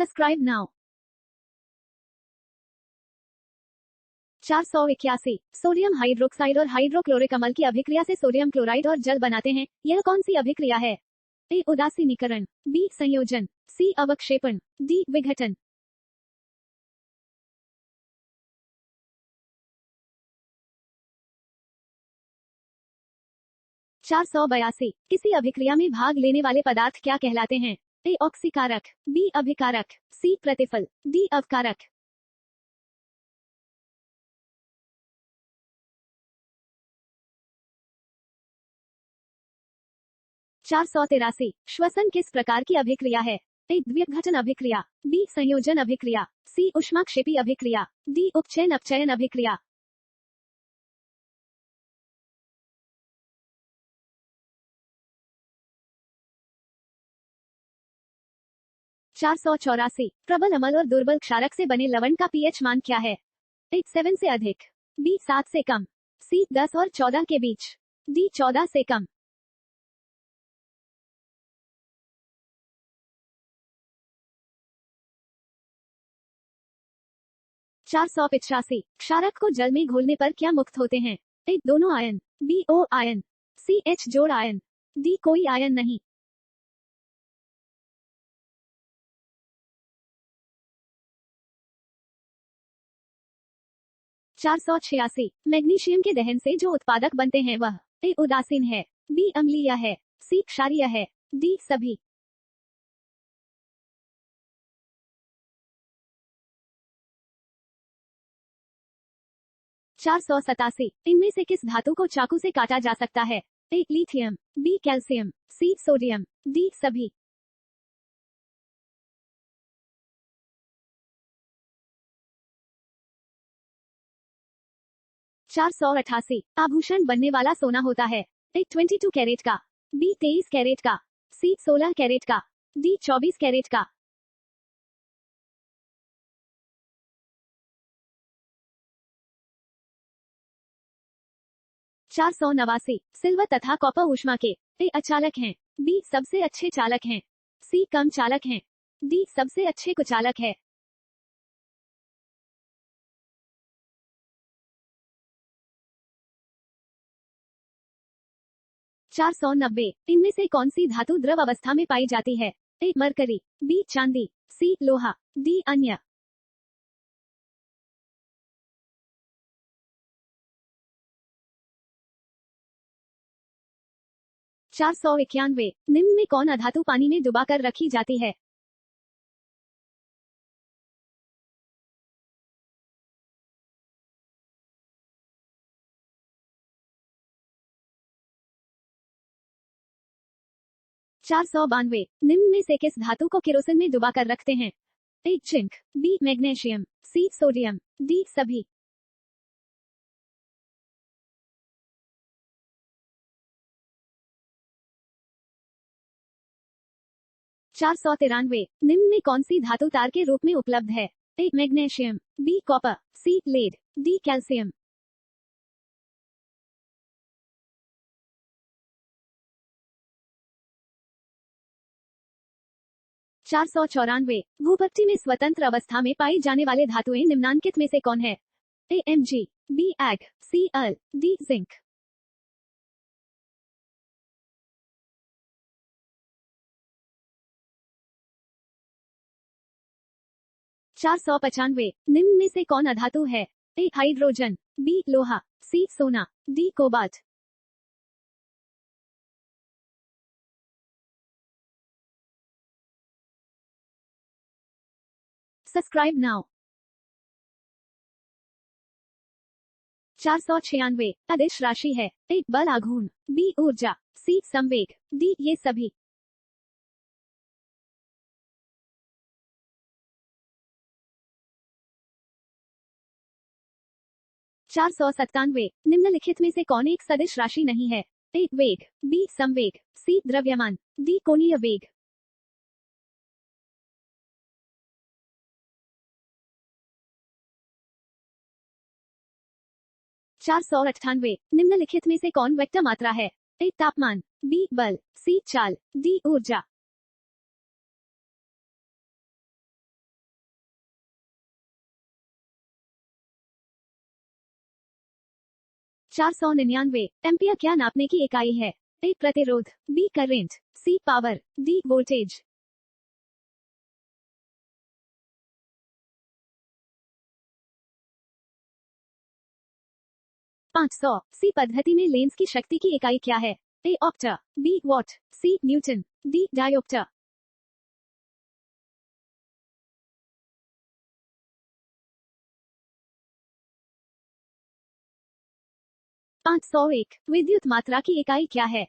Subscribe now. 481 sodium hydroxide और hydrochloric अम्ल की अभिक्रिया से सोडियम क्लोराइड और जल बनाते हैं। यह कौन सी अभिक्रिया है? ए उदासीनीकरण, बी संयोजन, सी अवक्षेपण, डी विघटन। 482 किसी अभिक्रिया में भाग लेने वाले पदार्थ क्या कहलाते हैं? ए ऑक्सीकारक, बी अभिकारक, सी प्रतिफल, डी अवकारक। 483 श्वसन किस प्रकार की अभिक्रिया है? ए द्विघटन अभिक्रिया, बी संयोजन अभिक्रिया, सी ऊष्माक्षेपी अभिक्रिया, डी उपचयन अपचयन अभिक्रिया। 484 प्रबल अम्ल और दुर्बल क्षारक से बने लवण का पीएच मान क्या है? ए 7 से अधिक, बी 7 से कम, सी 10 और 14 के बीच, डी 14 से कम। 485 क्षारक को जल में घोलने पर क्या मुक्त होते हैं? ए दोनों ion, B O ion, C H जोड़ आयन, डी कोई आयन नहीं। 486 मैग्नीशियम के दहन से जो उत्पादक बनते हैं वह ए उदासीन है, बी अम्लीय है, सी क्षारीय है, डी सभी। 487 इनमें से किस धातु को चाकू से काटा जा सकता है? A lithium, B calcium, C sodium, D सभी। 488 आभूषण बनने वाला सोना होता है? ए 22 कैरेट का, बी 23 कैरेट का, सी 16 कैरेट का, डी 24 कैरेट का। 489 सिल्वर तथा कॉपर ऊष्मा के ए अचालक हैं, बी सबसे अच्छे चालक हैं, सी कम चालक हैं, डी सबसे अच्छे कुचालक है। 490 इनमें से कौन सी धातु द्रव अवस्था में पाई जाती है? ए मरकरी, बी चांदी, सी लोहा, डी अन्य। 491 निम्न में कौन अधातु पानी में डुबाकर रखी जाती है? चार सौ बानवे निम्न में से किस धातु को केरोसिन में डुबाकर रखते हैं? A zinc, B magnesium, C sodium, D सभी। 493 निम्न में कौन सी धातु तार के रूप में उपलब्ध है? ए मैग्नीशियम, बी कॉपर, सी लेड, डी कैल्शियम। 494 भूपट्टी में स्वतंत्र अवस्था में पाई जाने वाले धातुएं निम्नांकित में से कौन है? ए एमजी, बी एग, सी अल, डी जिंक। 495 निम्न में से कौन अधातु है? ए हाइड्रोजन, बी लोहा, सी सोना, डी कोबाल्ट। 'Subscribe now'. 496 अदिश राशि है? ए बल आघूर्ण, बी ऊर्जा, सी संवेग, डी ये सभी। 497 निम्नलिखित में से कौन एक सदिश राशि नहीं है? ए वेग, बी संवेग, सी द्रव्यमान, डी कोणीय वेग। 498 निम्नलिखित में से कौन वेक्टर मात्रा है? ए तापमान, बी बल, सी चाल, डी ऊर्जा। 499 एम्पियर क्या नापने की इकाई है? ए प्रतिरोध, B current, C power, D voltage. 500 सी पद्धति में लेंस की शक्ति की इकाई क्या है? ए ऑक्टा, B watt, C newton, D dioptre. 501 विद्युत मात्रा की इकाई क्या है?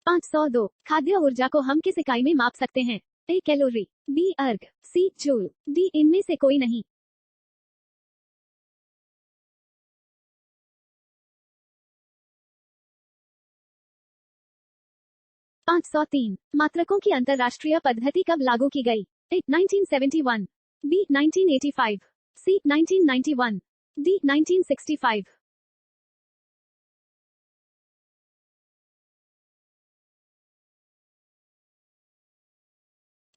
पाँच सौ दो खाद्य ऊर्जा को हम किस इकाई में माप सकते हैं? ए कैलोरी, बी अर्ग, सी जूल, डी इनमें से कोई नहीं। 503 मात्रकों की अंतरराष्ट्रीय पद्धति कब लागू की गई? ए 1971, बी 1985, सी 1991, डी 1965।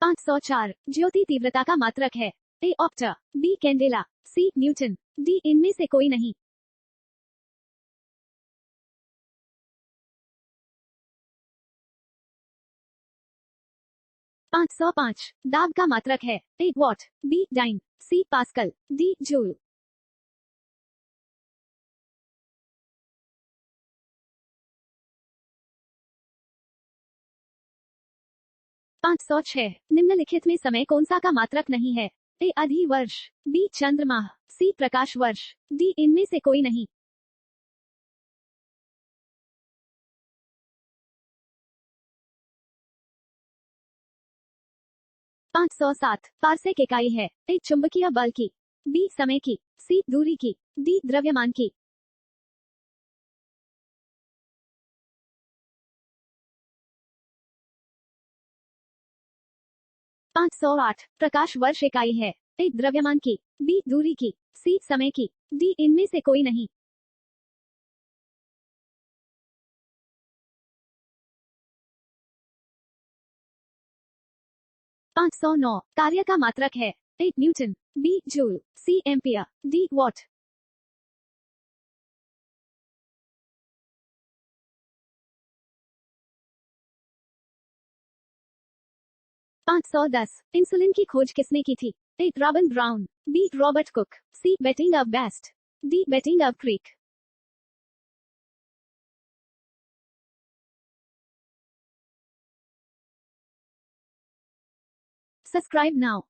504 ज्योति तीव्रता का मात्रक है? ए ऑक्टा, B candela, C newton, D इनमें से कोई नहीं। 505 दाब का मात्रक है? A watt, B dyne, C pascal, D joule. 506 निम्नलिखित में समय कौन सा का मात्रक नहीं है? ए अधि वर्ष, बी चंद्रमाह, सी प्रकाश वर्ष, डी इनमें से कोई नहीं। 507 पारसेक इकाई है? ए चुंबकीय बल की, बी समय की, सी दूरी की, डी द्रव्यमान की। 508 प्रकाश वर्ष इकाई है? ए द्रव्यमान की, बी दूरी की, सी समय की, डी इनमें से कोई नहीं। 509 कार्य का मात्रक है? A newton, B joule, C ampere, D watt. 510 insulin की खोज किसने की थी? A Robin Brown, B Robert Cook, C Banting of Best, D Banting of Creek. Subscribe now.